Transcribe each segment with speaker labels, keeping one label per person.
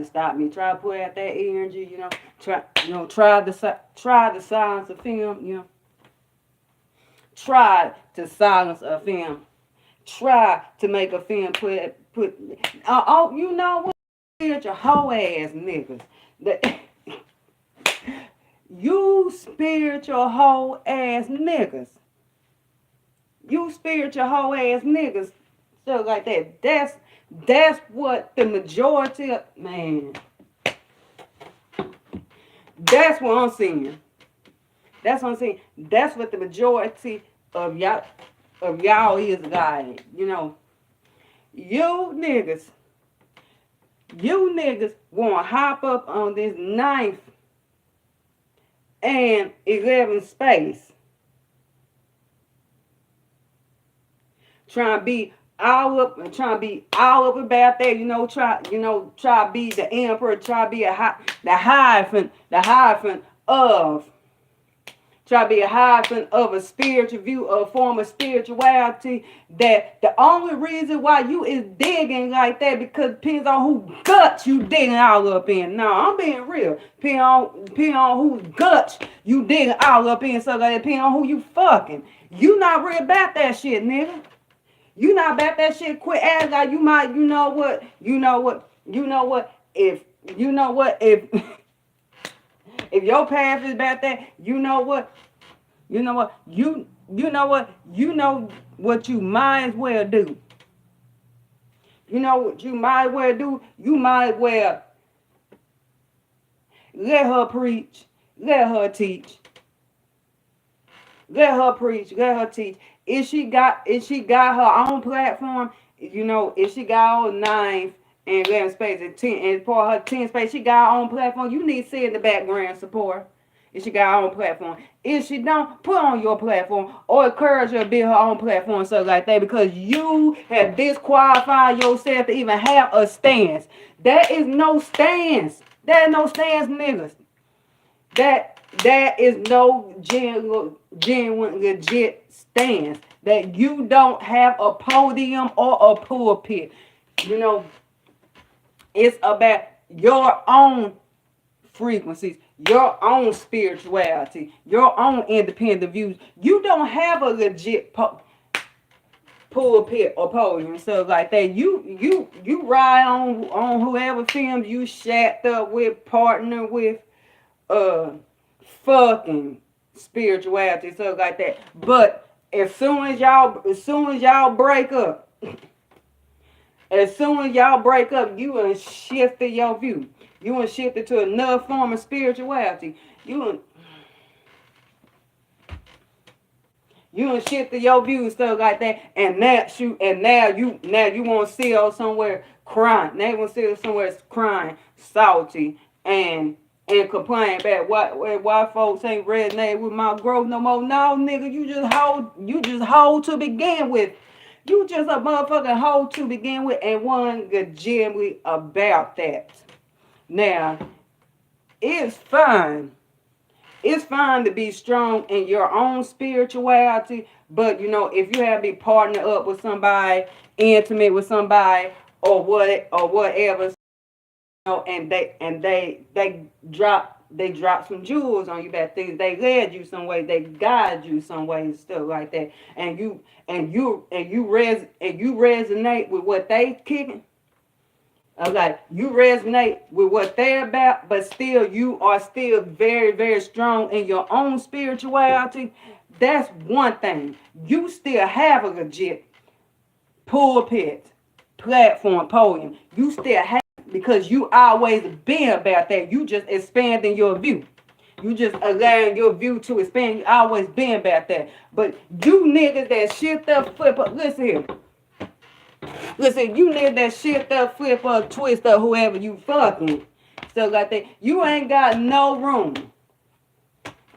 Speaker 1: stop me. Try to put out that energy, try the silence of film, Try to silence a film. Try to make a film you know what? Spiritual hoe ass niggas. You spiritual hoe ass niggas. You spiritual hoe ass niggas. Stuff like that. That's what the majority of man. That's what I'm seeing. That's what I'm saying. That's what the majority of y'all is, guys. You niggas, want to hop up on this 9th and 11th space, trying to be all up about that. Try to be the emperor. Try to be the hyphen of. Try to be a hyphen of a spiritual view, a form of spirituality. That the only reason why you is digging like that because it depends on who guts you digging all up in. No, I'm being real. Depending on whose guts you digging all up in. So that depending on who you fucking. You not real about that shit, nigga. You not about that shit. Quit acting like you might. You know what? If if your path is about that, you know what you know what you might as well do. You know what you might as well do? You might as well let her preach, let her teach. Let her preach, let her teach. If she got her own platform, if she got her 9th and 11th space and 10 and for her 10th space, she got her own platform. You need to sit in the background support. If she got her own platform. If she don't, put on your platform or encourage her to build her own platform, stuff like that, because you have disqualified yourself to even have a stance. There is no stance. There is no stance, niggas. There is no genuine, legit stance. That you don't have a podium or a pulpit. It's about your own frequencies, your own spirituality, your own independent views. You don't have a legit pulpit or podium, stuff like that. You ride on whoever films you shacked up with, partner with, fucking spirituality, stuff like that. But as soon as y'all break up, you done shifted your view. You done shifted to another form of spirituality. You done shifted your view and stuff like that. And now you want to see her somewhere crying. Now you want to see her somewhere crying, salty, and complain about why folks ain't resonate with my growth no more. No, nigga, you just hold to begin with. You just a motherfucking hoe to begin with, and one legitimately about that. Now, it's fine. It's fine to be strong in your own spirituality, but if you have to be partnered up with somebody, intimate with somebody, or whatever, and they drop some jewels on you, bad things. They led you some way, they guide you some way, and stuff like that. And you resonate with what they kicking. Okay, you resonate with what they're about, but still you are still very, very strong in your own spirituality. That's one thing. You still have a legit pulpit, platform, podium. You still have, because you always been about that. You just expanding your view. You just allowing your view to expand. You always been about that. But you niggas that shift up, flip up, listen here. Listen, you niggas that shift up, flip up, twist up, whoever you fucking, stuff like that. You ain't got no room.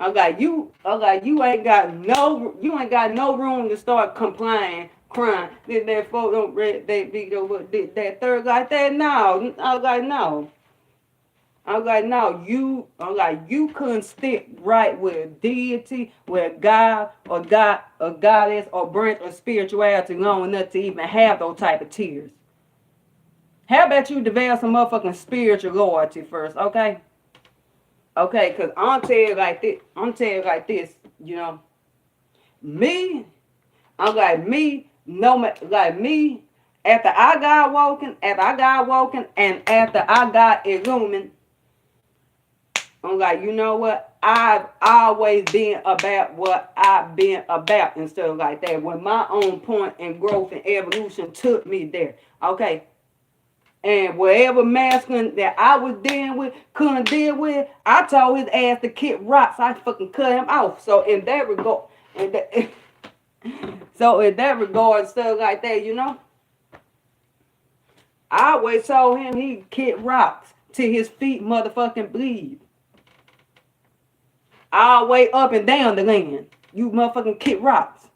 Speaker 1: You ain't got no room to start complaining, crying. Did that folk don't read that video? Did that third like that? No. No. You couldn't stick right with deity, with God or goddess or branch or spirituality long enough to even have those type of tears. How about you develop some motherfucking spiritual loyalty first, okay? Okay, because I'm tell you like this, you know. Me, I'm like me, no like me, after I got walking, and after I got illumined, I'm like, you know what? I've always been about what I've been about and stuff like that. When my own point and growth and evolution took me there. Okay. And whatever masculine that I was dealing with, couldn't deal with, I told his ass to kick rocks. I fucking cut him off. So in that regard, stuff like that, you know, I always told him he kick rocks till his feet motherfucking bleed. All the way up and down the land. You motherfucking kick rocks.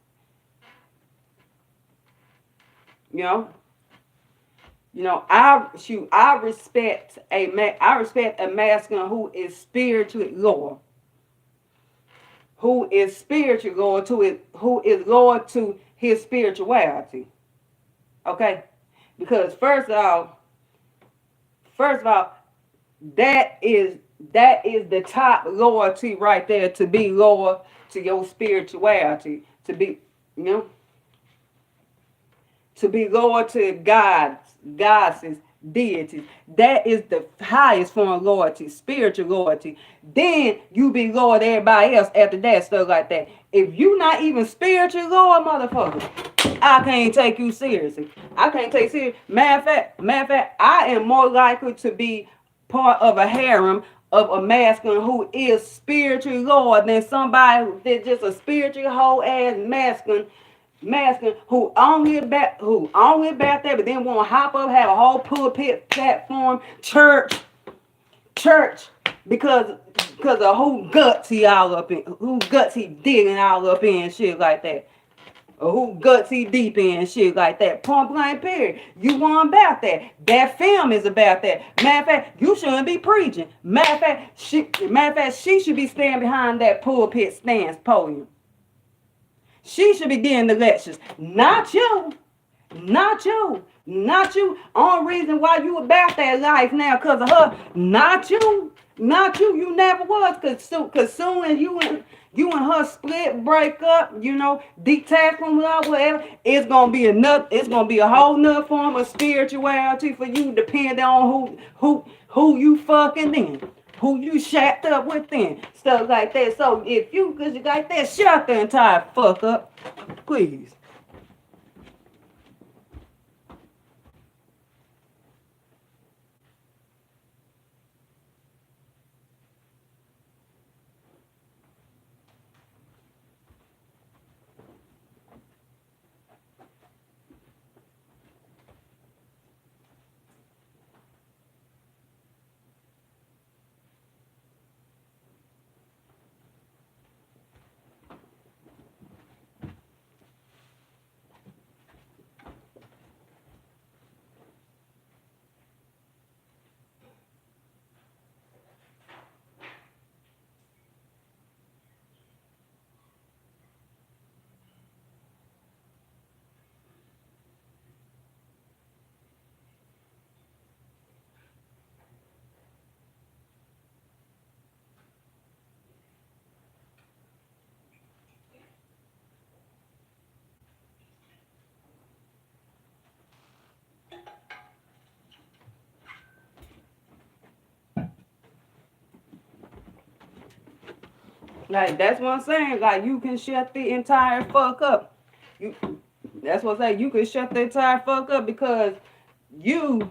Speaker 1: You know? You know, I respect a masculine who is spiritually loyal. Who is spiritually loyal to it, who is loyal to his spirituality. Okay? Because first of all, that is the top loyalty right there, to be loyal to your spirituality, to be, you know, to be loyal to gods, goddesses, deities. That is the highest form of loyalty, spiritual loyalty. Then you be loyal to everybody else after that, stuff like that. If you not even spiritually loyal, motherfucker, I can't take you seriously. I can't take you seriously. Matter of fact, I am more likely to be part of a harem of a masculine who is spiritually loyal than somebody that's just a spiritual whole ass masculine who only about that, but then want to hop up, have a whole pulpit platform, church, because of who guts he all up in, who guts he digging all up in, shit like that. Or who guts he deep in, shit like that. Point blank period. You want about that. That film is about that. Matter of fact, you shouldn't be preaching. Matter of fact, she should be standing behind that pulpit stance podium. She should be getting the lectures. Not you. Not you. Not you. Only reason why you about that life now because of her. Not you. Not you. You never was. Cause soon as you and her split, break up, you know, detach from love, whatever, it's gonna be a whole nother form of spirituality for you, depending on who you fucking in, who you shacked up with then, stuff like that. So if you like that, shut the entire fuck up, please. Like, that's what I'm saying. Like, you can shut the entire fuck up. That's what I'm saying. You can shut the entire fuck up because you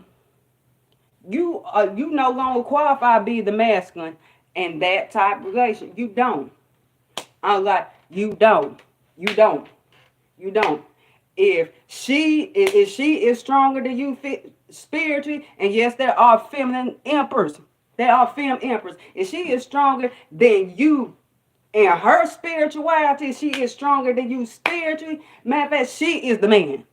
Speaker 1: no longer qualify to be the masculine in that type of relation. You don't. I'm like, you don't. If she is stronger than you spiritually, and yes, there are feminine emperors. There are femme emperors. If she is stronger than you in her spirituality, she is stronger than you spiritually. Matter of fact, she is the man.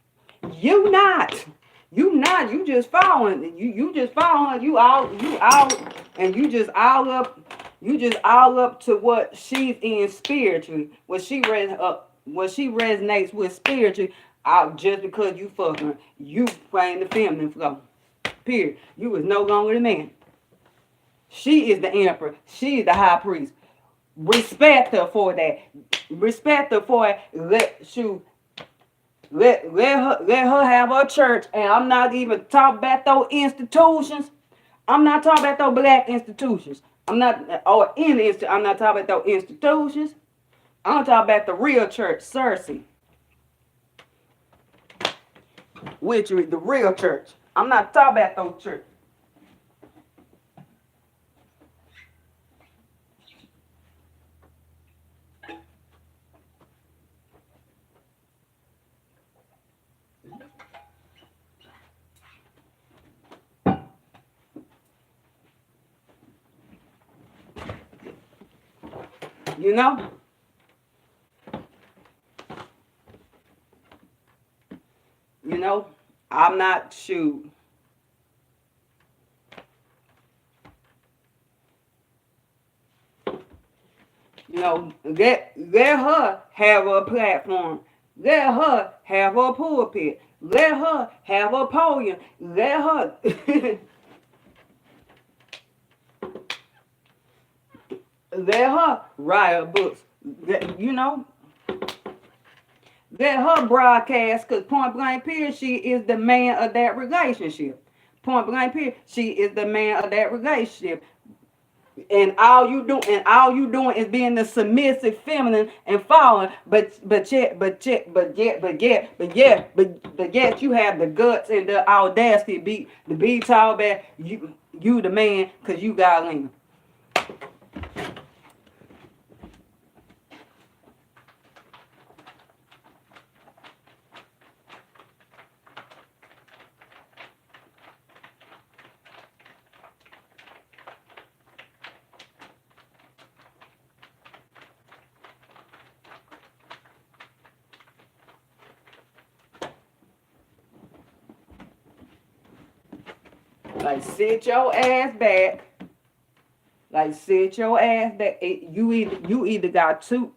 Speaker 1: You not. You just following. You just following. You all, and you just all up to what she's in spiritually. What she resonates with spiritually. Just because you fucking her, you playing the feminine flow. Period. You is no longer the man. She is the emperor. She is the high priest. Respect her for that. Respect her for it. Let her have her church. And I'm not even talking about those institutions. I'm not talking about those black institutions. I'm not I'm not talking about those institutions. I'm talking about the real church, Cersei. Which is the real church. I'm not talking about those churches. You know? You know, I'm not sure. You know, let her have a platform. Let her have a pulpit. Let her have a podium. Let her let her write books. You know, let her broadcast, because point blank period, she is the man of that relationship. Point blank period, she is the man of that relationship. And all you doing is being the submissive feminine and following, but yet you have the guts and the audacity to be tall back you the man, because you got Lena. Like, sit your ass back. Like, sit your ass back. You either got two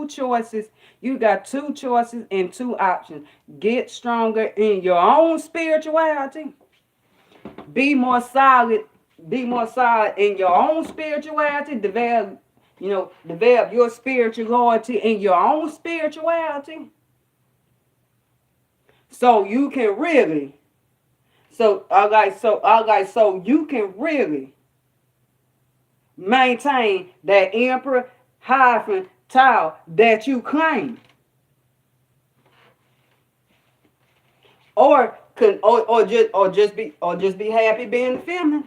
Speaker 1: choices. You got two choices and two options. Get stronger in your own spirituality. Be more solid. Be more solid in your own spirituality. Develop your spirituality in your own spirituality. So you can really. So you can really maintain that emperor hyphen title that you claim. Or just be happy being the feminine.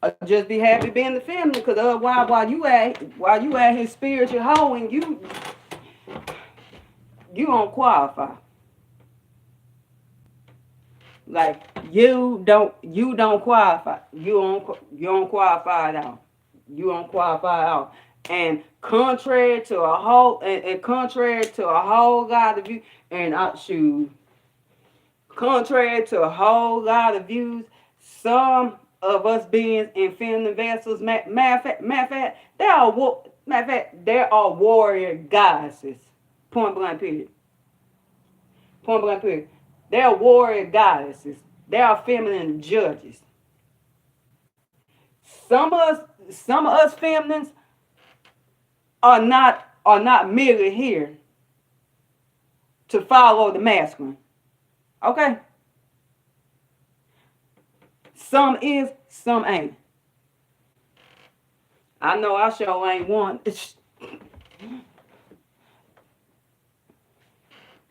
Speaker 1: Or just be happy being the feminine, because otherwise while you at his spiritual hoeing, you don't qualify. Like, you don't qualify. You don't qualify at all. You don't qualify at all. And contrary to a whole lot of you, and contrary to a whole lot of views, some of us beings in feminine vessels, matter of fact, there are warrior goddesses. Point blank period. Point blank period. They are warrior goddesses. They are feminine judges. Some of us feminines are not merely here to follow the masculine. Okay? Some is, some ain't. I know I sure ain't one.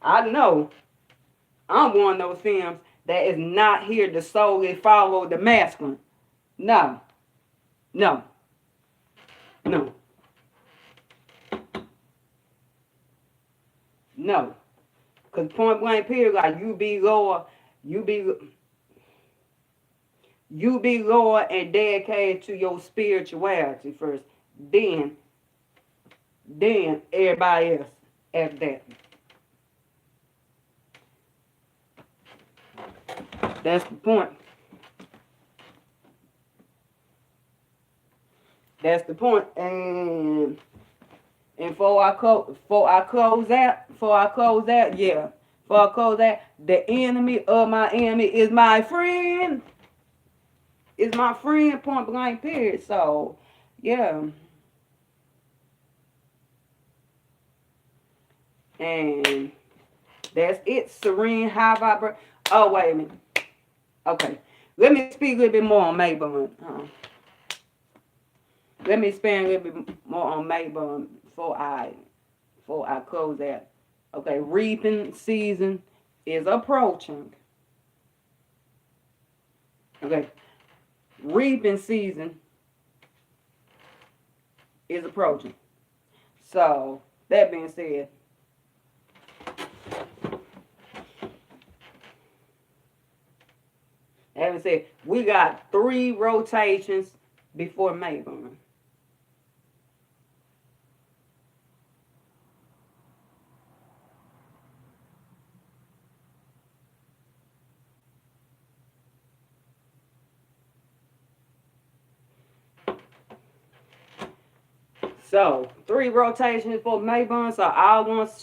Speaker 1: I know I'm one of those femmes that is not here to solely follow the masculine. No. No. No. No. Because point blank period, like, you be lower and dedicated to your spirituality first. Then everybody else after that. That's the point. That's the point. And before I close out, yeah. For cause that the enemy of my enemy is my friend. Is my friend, point blank, period. So, yeah. And that's it. Serene, high vibration. Oh, wait a minute. Okay. Let me speak a little bit more on Mabon. Let me expand a little bit more on Mabon before I close that. Okay, reaping season is approaching. Okay, reaping season is approaching. So, that being said, we got 3 rotations before Mabon. So 3 rotations for Mabon. So I want to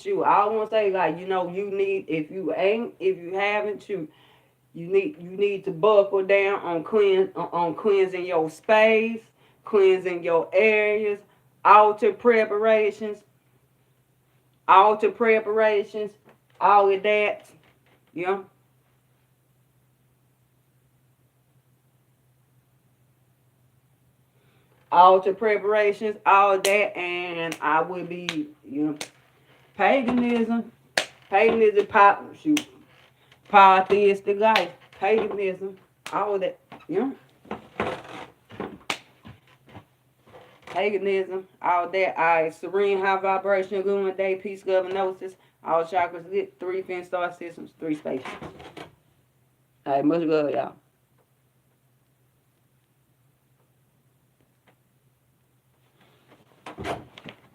Speaker 1: say, like, you know, you need, if you haven't to, you need to buckle down on cleansing your space, cleansing your areas, altar preparations, all of that, you know. Altar preparations, all of that, and I would be, you know, paganism, polytheistic life, paganism, all of that, you know. Paganism, all that. All right, serene, high vibration, lunar day, peace, love, and gnosis. All chakras lit, 3 fin star systems, 3 spaces. All right, much love, y'all.